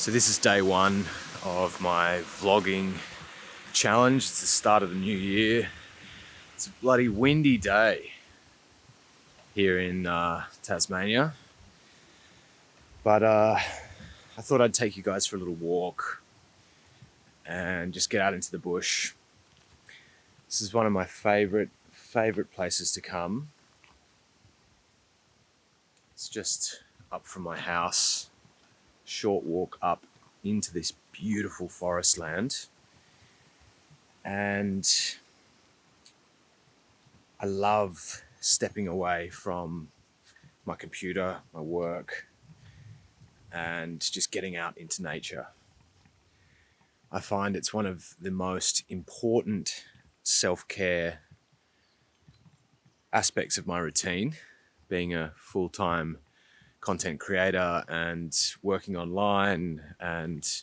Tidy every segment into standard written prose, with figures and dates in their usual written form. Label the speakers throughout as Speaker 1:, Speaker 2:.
Speaker 1: So this is day one of my vlogging challenge. It's the start of the new year. It's a bloody windy day here in Tasmania. But I thought I'd take you guys for a little walk and just get out into the bush. This is one of my favorite places to come. It's just up from my house. Short walk up into this beautiful forest land, and I love stepping away from my computer, my work, and just getting out into nature. I find it's one of the most important self-care aspects of my routine, being a full-time content creator and working online and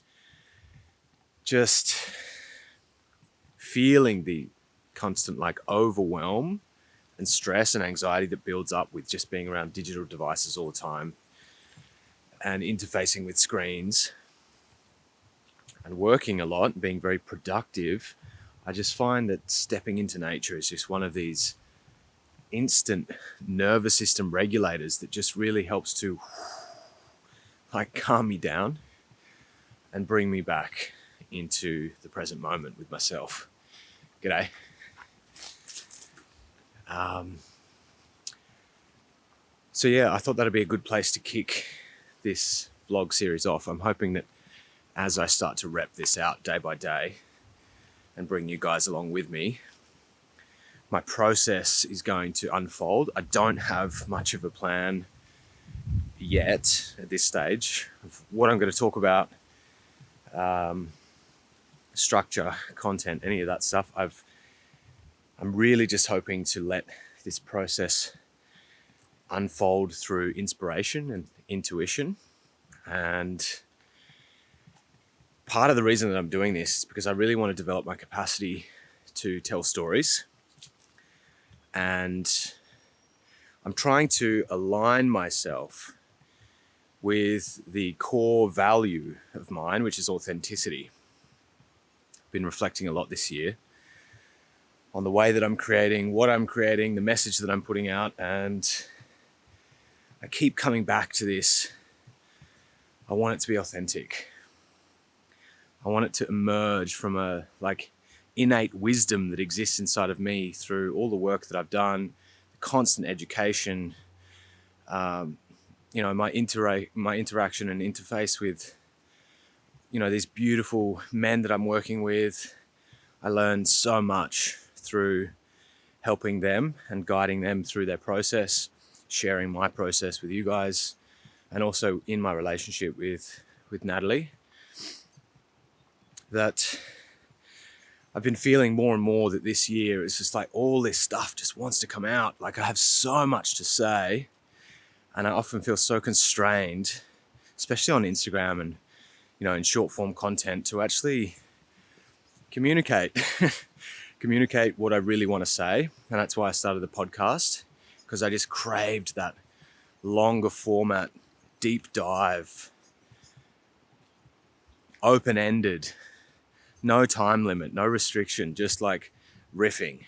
Speaker 1: just feeling the constant overwhelm and stress and anxiety that builds up with just being around digital devices all the time and interfacing with screens and working a lot and being very productive. I just find that stepping into nature is just one of these instant nervous system regulators that just really helps to calm me down and bring me back into the present moment with myself. G'day. So yeah, I thought that'd be a good place to kick this vlog series off. I'm hoping that as I start to rep this out day by day and bring you guys along with me, my process is going to unfold. I don't have much of a plan yet at this stage of what I'm going to talk about, structure, content, any of that stuff. I'm really just hoping to let this process unfold through inspiration and intuition. And part of the reason that I'm doing this is because I really want to develop my capacity to tell stories. And I'm trying to align myself with the core value of mine, which is authenticity. I've been reflecting a lot this year on the way that I'm creating, what I'm creating, the message that I'm putting out, and I keep coming back to this. I want it to be authentic. I want it to emerge from a innate wisdom that exists inside of me through all the work that I've done, the constant education, my interaction and interface with, these beautiful men that I'm working with. I learned so much through helping them and guiding them through their process, sharing my process with you guys, and also in my relationship with Natalie, that I've been feeling more and more that this year is just all this stuff just wants to come out. I have so much to say, and I often feel so constrained, especially on Instagram and, in short form content, to actually communicate what I really want to say. And that's why I started the podcast, because I just craved that longer format, deep dive, open-ended, no time limit, no restriction, just riffing.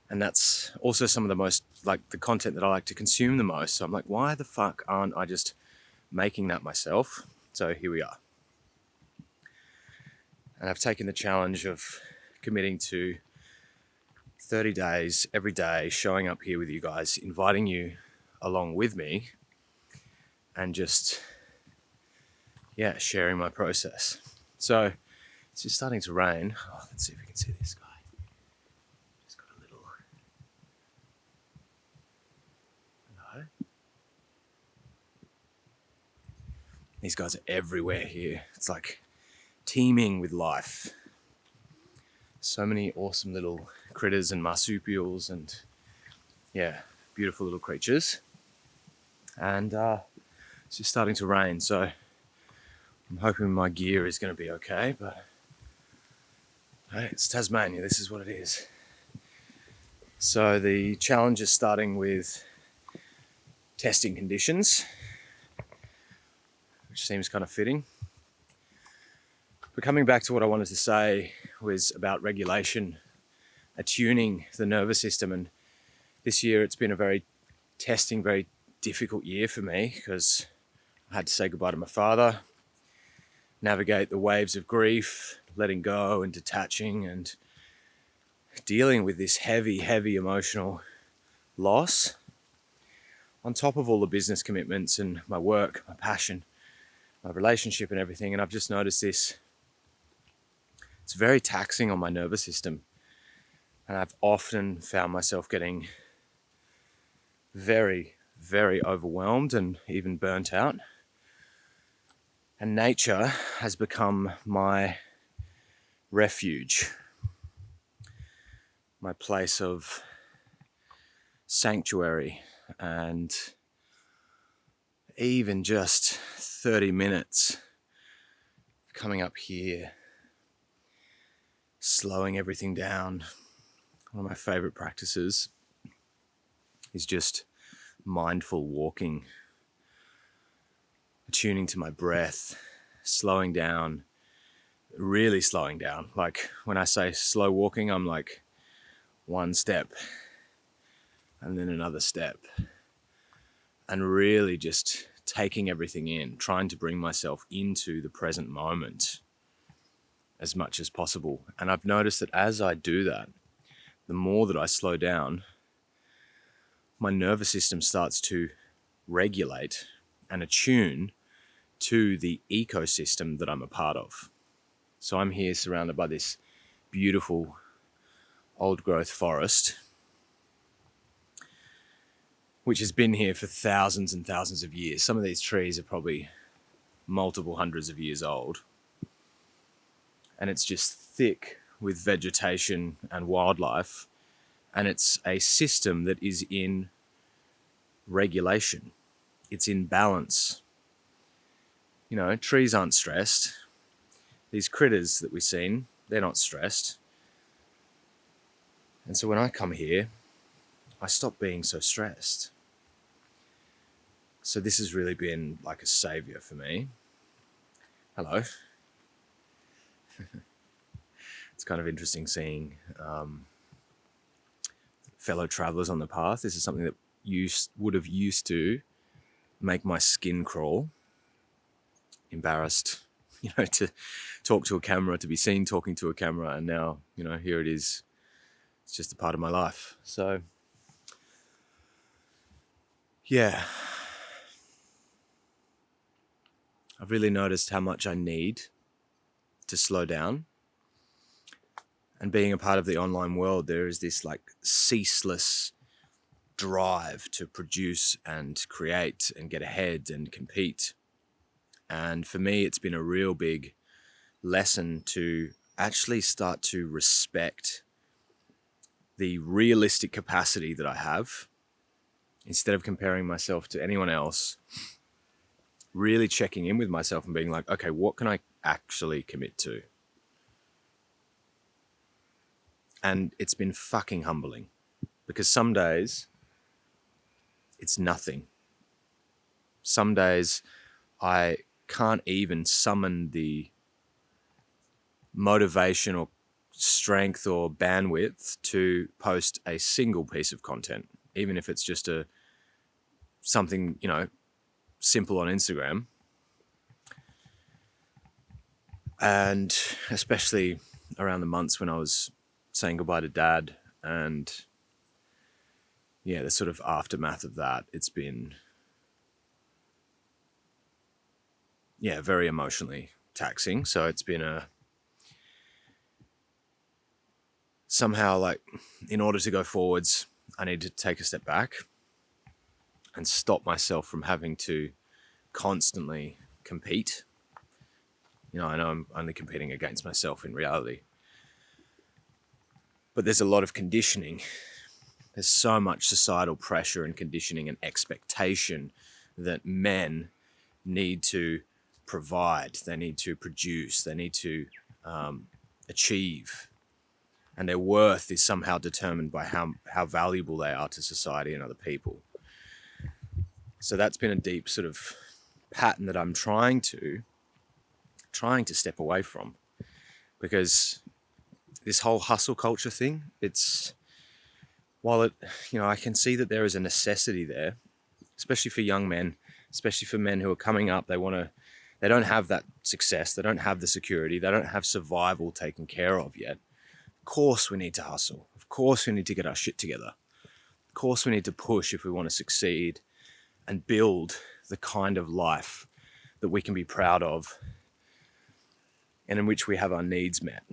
Speaker 1: And that's also some of the most the content that I like to consume the most. So I'm why the fuck aren't I just making that myself? So here we are. And I've taken the challenge of committing to 30 days, every day, showing up here with you guys, inviting you along with me, and just, sharing my process. So it's just starting to rain. Oh, let's see if we can see this guy. Just got a little... Hello? These guys are everywhere here. It's teeming with life. So many awesome little critters and marsupials and, beautiful little creatures. And it's just starting to rain, so I'm hoping my gear is going to be okay, but hey, it's Tasmania, this is what it is. So the challenge is starting with testing conditions. which seems kind of fitting. But coming back to what I wanted to say was about regulation, attuning the nervous system. And this year it's been a very testing, very difficult year for me because I had to say goodbye to my father, navigate the waves of grief, letting go and detaching and dealing with this heavy, heavy emotional loss on top of all the business commitments and my work, my passion, my relationship and everything. And I've just noticed this. It's very taxing on my nervous system. And I've often found myself getting very, very overwhelmed and even burnt out. And nature has become my refuge, my place of sanctuary, and even just 30 minutes coming up here, slowing everything down. One of my favorite practices is just mindful walking, attuning to my breath, slowing down, really slowing down. Like when I say slow walking, I'm like one step and then another step, and really just taking everything in, trying to bring myself into the present moment as much as possible. And I've noticed that as I do that, the more that I slow down, my nervous system starts to regulate and attune to the ecosystem that I'm a part of. So I'm here surrounded by this beautiful old growth forest, which has been here for thousands and thousands of years. Some of these trees are probably multiple hundreds of years old. And it's just thick with vegetation and wildlife. And it's a system that is in regulation. It's in balance. You know, trees aren't stressed. These critters that we've seen, they're not stressed. And so when I come here, I stop being so stressed. So this has really been like a savior for me. Hello. It's kind of interesting seeing fellow travelers on the path. This is something that would have used to make my skin crawl. Embarrassed, to talk to a camera, to be seen talking to a camera, and now, here it is. It's just a part of my life. So, yeah. I've really noticed how much I need to slow down. And being a part of the online world, there is this like ceaseless drive to produce and create and get ahead and compete. And for me, it's been a real big lesson to actually start to respect the realistic capacity that I have, instead of comparing myself to anyone else, really checking in with myself and being like, okay, what can I actually commit to? And it's been fucking humbling, because some days it's nothing. Some days I can't even summon the motivation or strength or bandwidth to post a single piece of content, even if it's just something, simple on Instagram. And especially around the months when I was saying goodbye to Dad, and the sort of aftermath of that, it's been very emotionally taxing. So it's been somehow like, in order to go forwards, I need to take a step back and stop myself from having to constantly compete. I know I'm only competing against myself in reality, but there's a lot of conditioning. There's so much societal pressure and conditioning and expectation that men need to provide, they need to produce, they need to achieve. And their worth is somehow determined by how valuable they are to society and other people. So that's been a deep sort of pattern that I'm trying to step away from, because this whole hustle culture thing, while I can see that there is a necessity there, especially for young men, especially for men who are coming up. They don't have that success, they don't have the security, they don't have survival taken care of yet. Of course we need to hustle. Of course we need to get our shit together. Of course we need to push if we want to succeed and build the kind of life that we can be proud of and in which we have our needs met.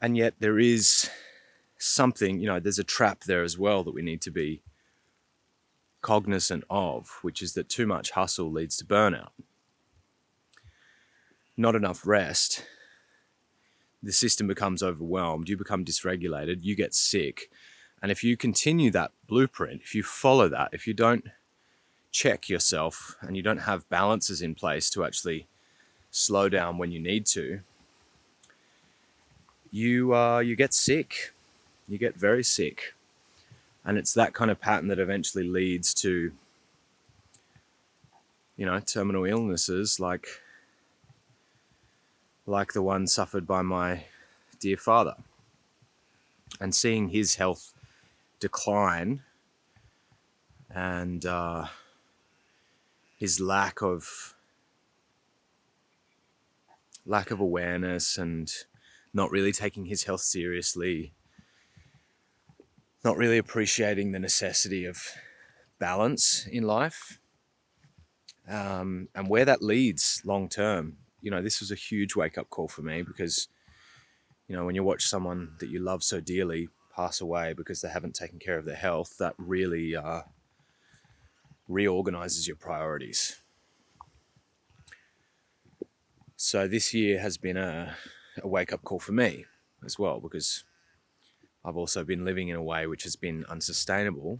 Speaker 1: And yet there is something, there's a trap there as well that we need to be cognizant of, which is that too much hustle leads to burnout. Not enough rest, the system becomes overwhelmed, you become dysregulated, you get sick. And if you continue that blueprint, if you follow that, if you don't check yourself and you don't have balances in place to actually slow down when you need to, you get sick. You get very sick. And it's that kind of pattern that eventually leads to, terminal illnesses like the one suffered by my dear father. And seeing his health decline and his lack of awareness and not really taking his health seriously, not really appreciating the necessity of balance in life, and where that leads long term. This was a huge wake-up call for me, because when you watch someone that you love so dearly pass away because they haven't taken care of their health, that really reorganizes your priorities. So this year has been a wake-up call for me as well, because I've also been living in a way which has been unsustainable,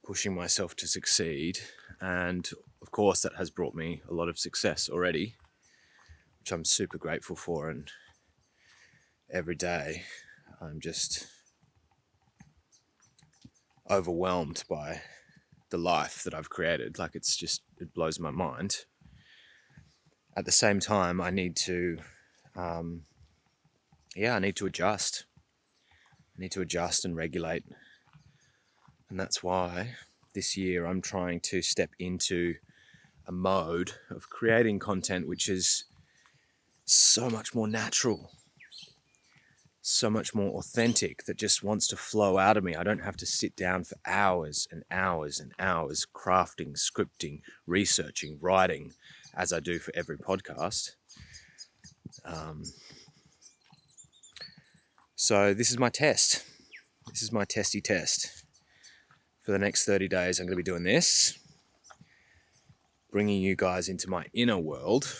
Speaker 1: pushing myself to succeed. And of course that has brought me a lot of success already, which I'm super grateful for. And every day I'm just overwhelmed by the life that I've created. Like, it blows my mind. At the same time, I need to adjust. I need to adjust and regulate. And that's why this year I'm trying to step into a mode of creating content which is so much more natural, so much more authentic, that just wants to flow out of me. I don't have to sit down for hours and hours and hours crafting, scripting, researching, writing, as I do for every podcast. So this is my test. This is my testy test. For the next 30 days, I'm going to be doing this, bringing you guys into my inner world,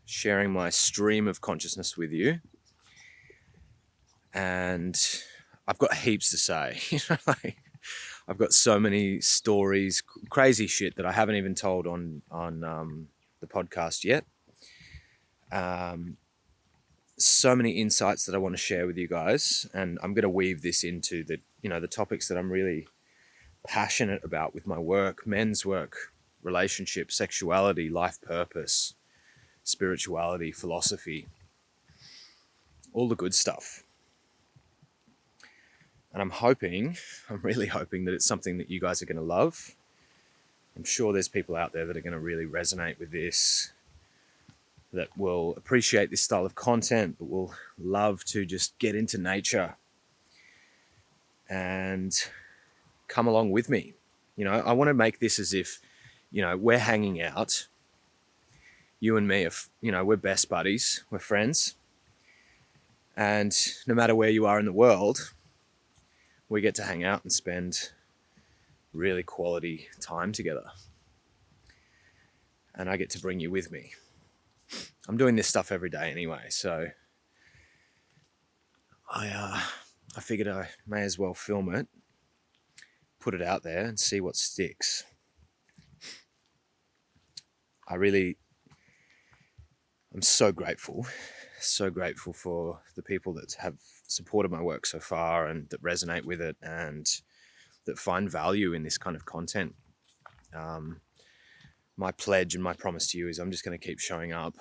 Speaker 1: sharing my stream of consciousness with you. And I've got heaps to say. I've got so many stories, crazy shit that I haven't even told on the podcast yet. So many insights that I want to share with you guys, and I'm going to weave this into the topics that I'm really passionate about with my work: men's work, relationships, sexuality, life purpose, spirituality, philosophy, all the good stuff. And I'm really hoping that it's something that you guys are going to love. I'm sure there's people out there that are going to really resonate with this, that will appreciate this style of content, but will love to just get into nature and come along with me. I want to make this as if, we're hanging out. You and me we're best buddies, we're friends. And no matter where you are in the world, we get to hang out and spend really quality time together. And I get to bring you with me. I'm doing this stuff every day anyway, so I figured I may as well film it, put it out there, and see what sticks. I'm so grateful for the people that have supported my work so far and that resonate with it and that find value in this kind of content. My pledge and my promise to you is I'm just going to keep showing up,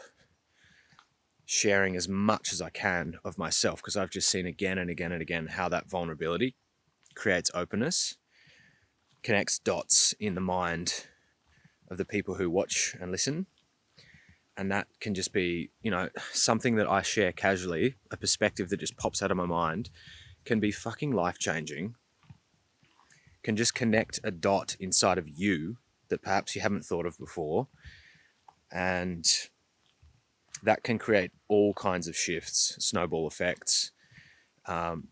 Speaker 1: sharing as much as I can of myself, because I've just seen again and again and again how that vulnerability creates openness, connects dots in the mind of the people who watch and listen. And that can just be, something that I share casually, a perspective that just pops out of my mind, can be fucking life-changing, can just connect a dot inside of you that perhaps you haven't thought of before. And that can create all kinds of shifts, snowball effects. Can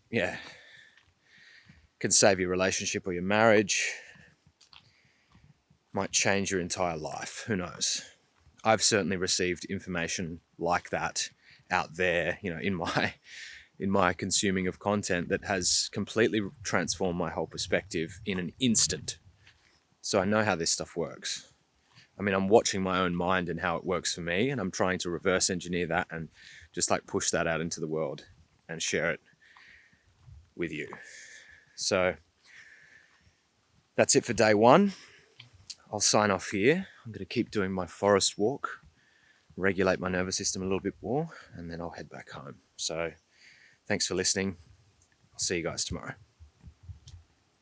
Speaker 1: save your relationship or your marriage, might change your entire life, who knows. I've certainly received information like that out there, in my consuming of content that has completely transformed my whole perspective in an instant. So I know how this stuff works. I mean, I'm watching my own mind and how it works for me, and I'm trying to reverse engineer that and just push that out into the world and share it with you. So that's it for day one. I'll sign off here. I'm going to keep doing my forest walk, regulate my nervous system a little bit more, and then I'll head back home. So thanks for listening. I'll see you guys tomorrow.